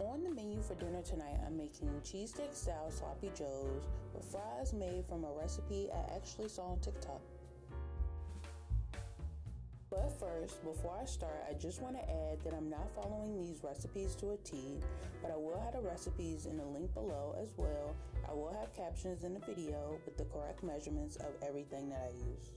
on the menu for dinner tonight, I'm making Cheesesteak Style Sloppy Joes with fries made from a recipe I actually saw on TikTok. But first, before I start, I just want to add that I'm not following these recipes to a T, but I will have the recipes in the link below as well. I will have captions in the video with the correct measurements of everything that I use.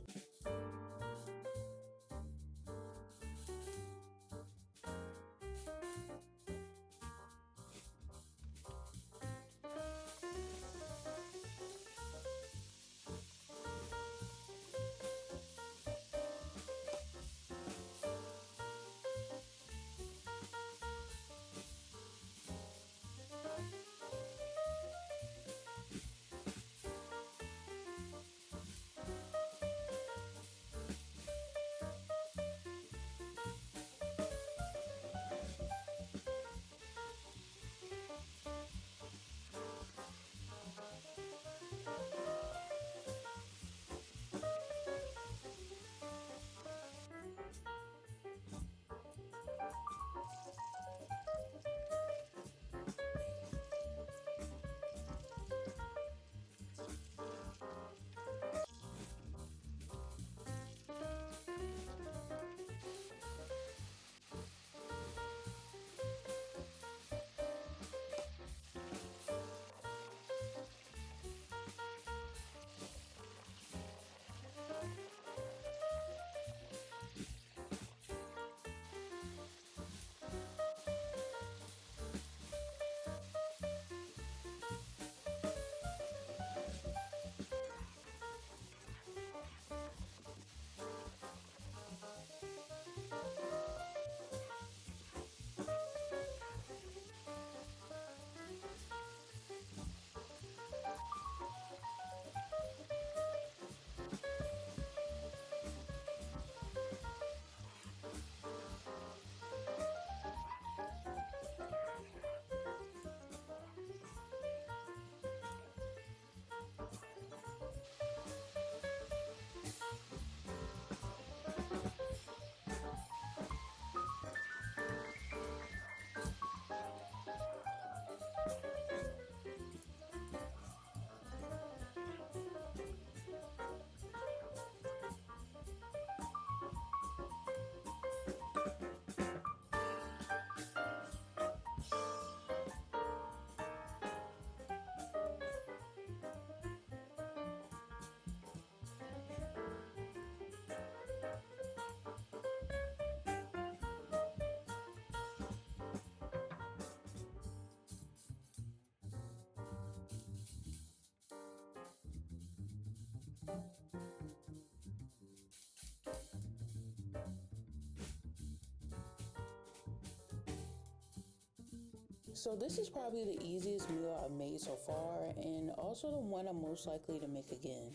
So this is probably the easiest meal I've made so far, and also the one I'm most likely to make again.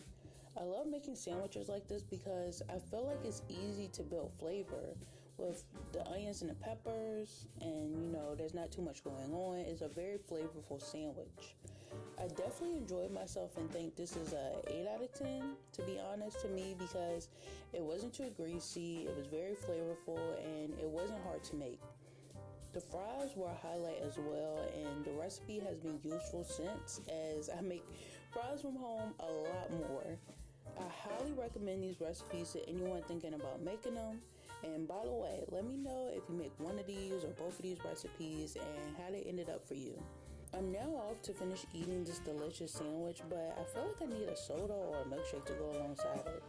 I love making sandwiches like this because I feel like it's easy to build flavor with the onions and the peppers, and there's not too much going on. It's a very flavorful sandwich. I definitely enjoyed myself and think this is a 8 out of 10, to be honest, to me, because it wasn't too greasy, it was very flavorful, and it wasn't hard to make. The fries were a highlight as well, and the recipe has been useful since, as I make fries from home a lot more. I highly recommend these recipes to anyone thinking about making them. And by the way, let me know if you make one of these or both of these recipes and how they ended up for you. I'm now off to finish eating this delicious sandwich, but I feel like I need a soda or a milkshake to go alongside it.